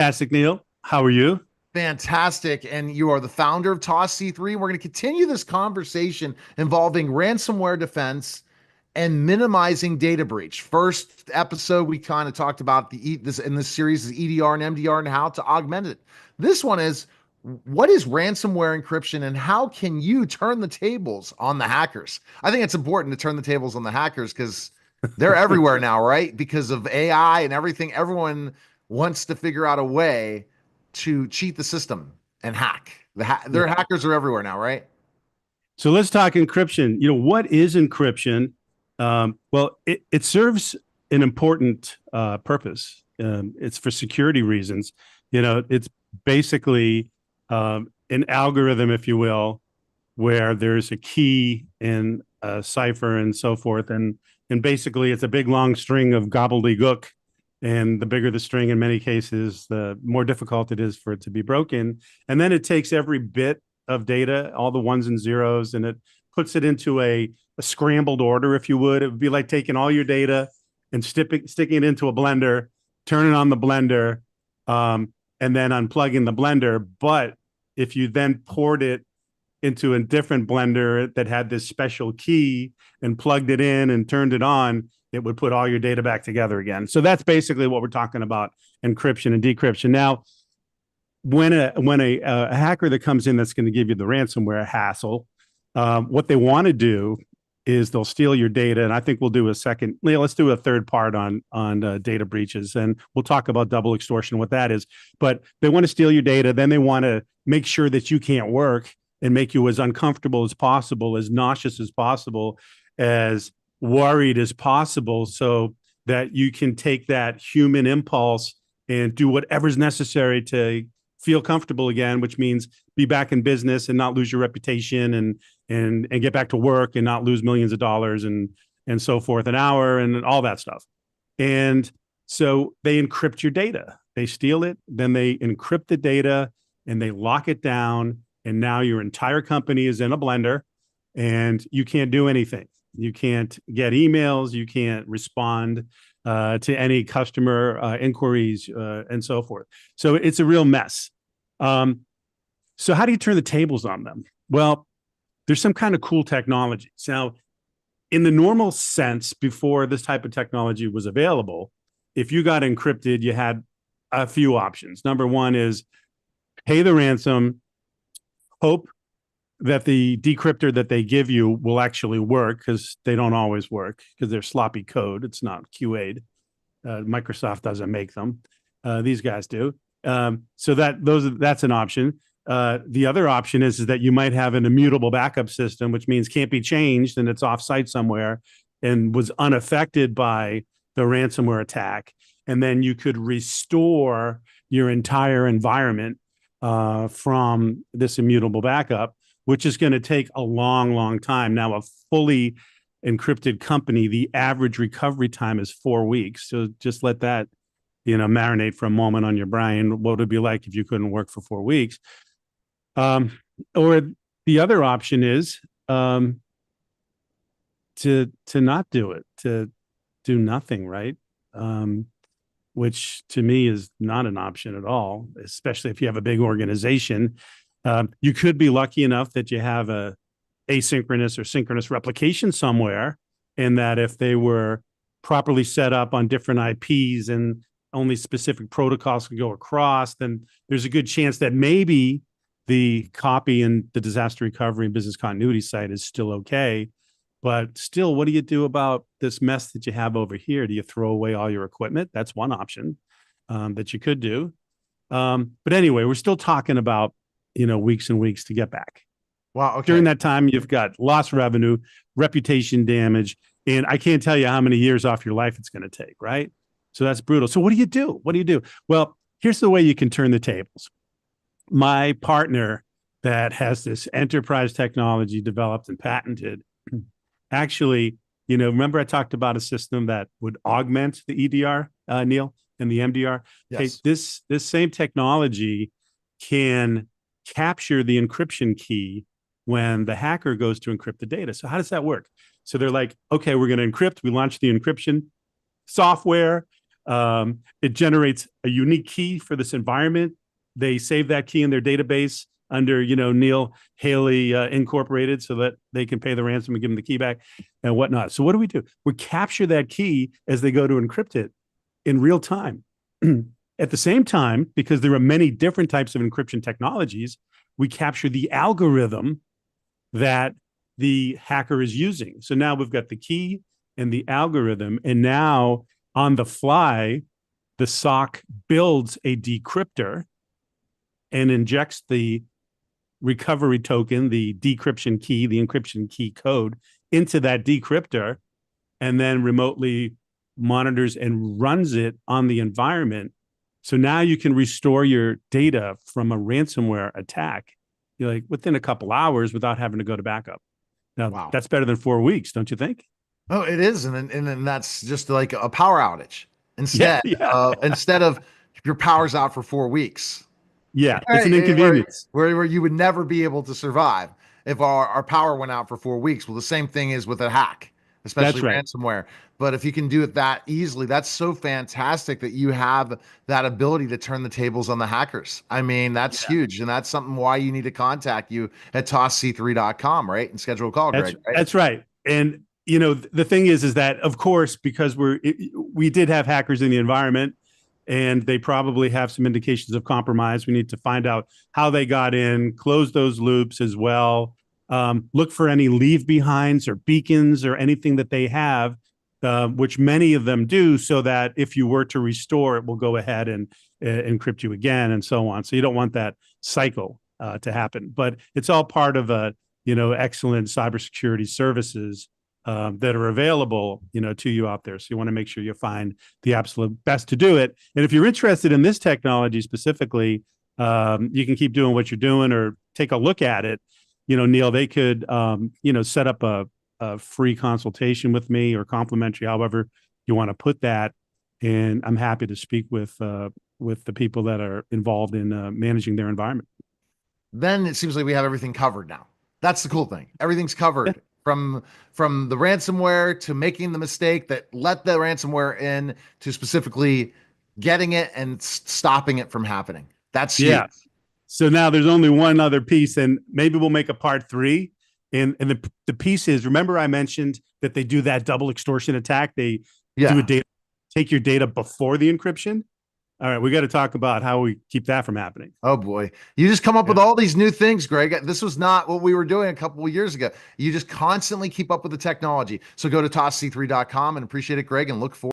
Fantastic, Neil. How are you? Fantastic. And you are the founder of Toss C3. We're going to continue this conversation involving ransomware defense and minimizing data breach. First episode, we kind of talked about this in this series is EDR and MDR and how to augment it. This one is what is ransomware encryption and how can you turn the tables on the hackers? I think it's important to turn the tables on the hackers because they're everywhere now, right? Because of AI and everything. Everyone wants to figure out a way to cheat the system and hack. Their Yeah. hackers are everywhere now, right? So let's talk encryption. What is encryption? Well, it serves an important purpose. It's for security reasons. It's basically an algorithm, if you will, where there's a key and a cipher and so forth. And basically, it's a big, long string of gobbledygook. And the bigger the string, in many cases, the more difficult it is for it to be broken. And then it takes every bit of data, all the ones and zeros, and it puts it into a scrambled order, if you would. It would be like taking all your data and sticking it into a blender, turning on the blender, and then unplugging the blender. But if you then poured it into a different blender that had this special key and plugged it in and turned it on, it would put all your data back together again. So that's basically what we're talking about, encryption and decryption. Now, when a hacker that comes in that's going to give you the ransomware hassle, what they want to do is they'll steal your data, and I think we'll do a second. Let's do a third part on data breaches, and we'll talk about double extortion, what that is. But they want to steal your data, then they want to make sure that you can't work and make you as uncomfortable as possible, as nauseous as possible, as worried as possible, so that you can take that human impulse and do whatever's necessary to feel comfortable again, which means be back in business and not lose your reputation and get back to work and not lose millions of dollars and so forth an hour and all that stuff. And so they encrypt your data. They steal it, then they encrypt the data and they lock it down. And now your entire company is in a blender and you can't do anything. You can't get emails. You can't respond to any customer inquiries and so forth. So it's a real mess. So how do you turn the tables on them? Well, there's some kind of cool technology. Now, in the normal sense, before this type of technology was available, if you got encrypted, you had a few options. Number one is pay the ransom, hope that the decryptor that they give you will actually work, because they don't always work because they're sloppy code. It's not QA'd. Microsoft doesn't make them. These guys do. So that's an option. The other option is that you might have an immutable backup system, which means can't be changed and it's offsite somewhere and was unaffected by the ransomware attack. And then you could restore your entire environment from this immutable backup, which is going to take a long, long time. Now, a fully encrypted company, the average recovery time is 4 weeks. So just let that, marinate for a moment on your brain. What would it be like if you couldn't work for 4 weeks? Or the other option is to not do it, to do nothing, right? Which to me is not an option at all, especially if you have a big organization. You could be lucky enough that you have a asynchronous or synchronous replication somewhere, and that if they were properly set up on different IPs and only specific protocols could go across, then there's a good chance that maybe the copy and the disaster recovery and business continuity site is still okay. But still, what do you do about this mess that you have over here? Do you throw away all your equipment? That's one option that you could do. But anyway, we're still talking about weeks and weeks to get back. Wow. Okay. During that time, you've got lost revenue, reputation damage, and I can't tell you how many years off your life it's going to take, right? So that's brutal. So what do you do? What do you do? Well, here's the way you can turn the tables. My partner that has this enterprise technology developed and patented, actually, remember I talked about a system that would augment the EDR, Neil, and the MDR? Yes. Okay, this same technology can capture the encryption key when the hacker goes to encrypt the data. So how does that work? So they're like, okay, we're going to encrypt. We launch the encryption software. It generates a unique key for this environment. They save that key in their database under, Neil Haley Incorporated, so that they can pay the ransom and give them the key back and whatnot. So what do? We capture that key as they go to encrypt it in real time. At the same time, because there are many different types of encryption technologies, we capture the algorithm that the hacker is using. So now we've got the key and the algorithm, and now on the fly, the SOC builds a decryptor and injects the recovery token, the decryption key, the encryption key code into that decryptor, and then remotely monitors and runs it on the environment. So now you can restore your data from a ransomware attack, like within a couple hours without having to go to backup. Now, Wow. that's better than 4 weeks, don't you think? Oh, it is, and then that's just like a power outage Yeah, instead yeah, instead of your power's out for 4 weeks. yeah. It's an Right, where, inconvenience. where you would never be able to survive if our power went out for 4 weeks. Well, the same thing is with a hack, especially That's right. ransomware. But if you can do it that easily, that's so fantastic that you have that ability to turn the tables on the hackers. I mean, that's Yeah. huge. And that's something why you need to contact you at tossc3.com, right? And schedule a call, That's Greg, right? that's right. And the thing is that of course, because we did have hackers in the environment, and they probably have some indications of compromise. We need to find out how they got in, close those loops as well. Look for any leave behinds or beacons or anything that they have, which many of them do, so that if you were to restore, it will go ahead and encrypt you again, and so on. So you don't want that cycle to happen. But it's all part of a excellent cybersecurity services that are available, to you out there. So you want to make sure you find the absolute best to do it. And if you're interested in this technology specifically, you can keep doing what you're doing or take a look at it. Neil, they could, set up a free consultation with me, or complimentary, however you want to put that. And I'm happy to speak with the people that are involved in managing their environment. Then it seems like we have everything covered now. That's the cool thing. Everything's covered from the ransomware to making the mistake that let the ransomware in to specifically getting it and stopping it from happening. That's huge. Yeah. So now there's only one other piece, and maybe we'll make a part three. And the piece is, remember I mentioned that they do that double extortion attack. They do Yeah. take your data before the encryption. All right, we got to talk about how we keep that from happening. Oh boy. You just come up Yeah. with all these new things, Greg. This was not what we were doing a couple of years ago. You just constantly keep up with the technology. So go to tossc3.com and appreciate it, Greg, and look forward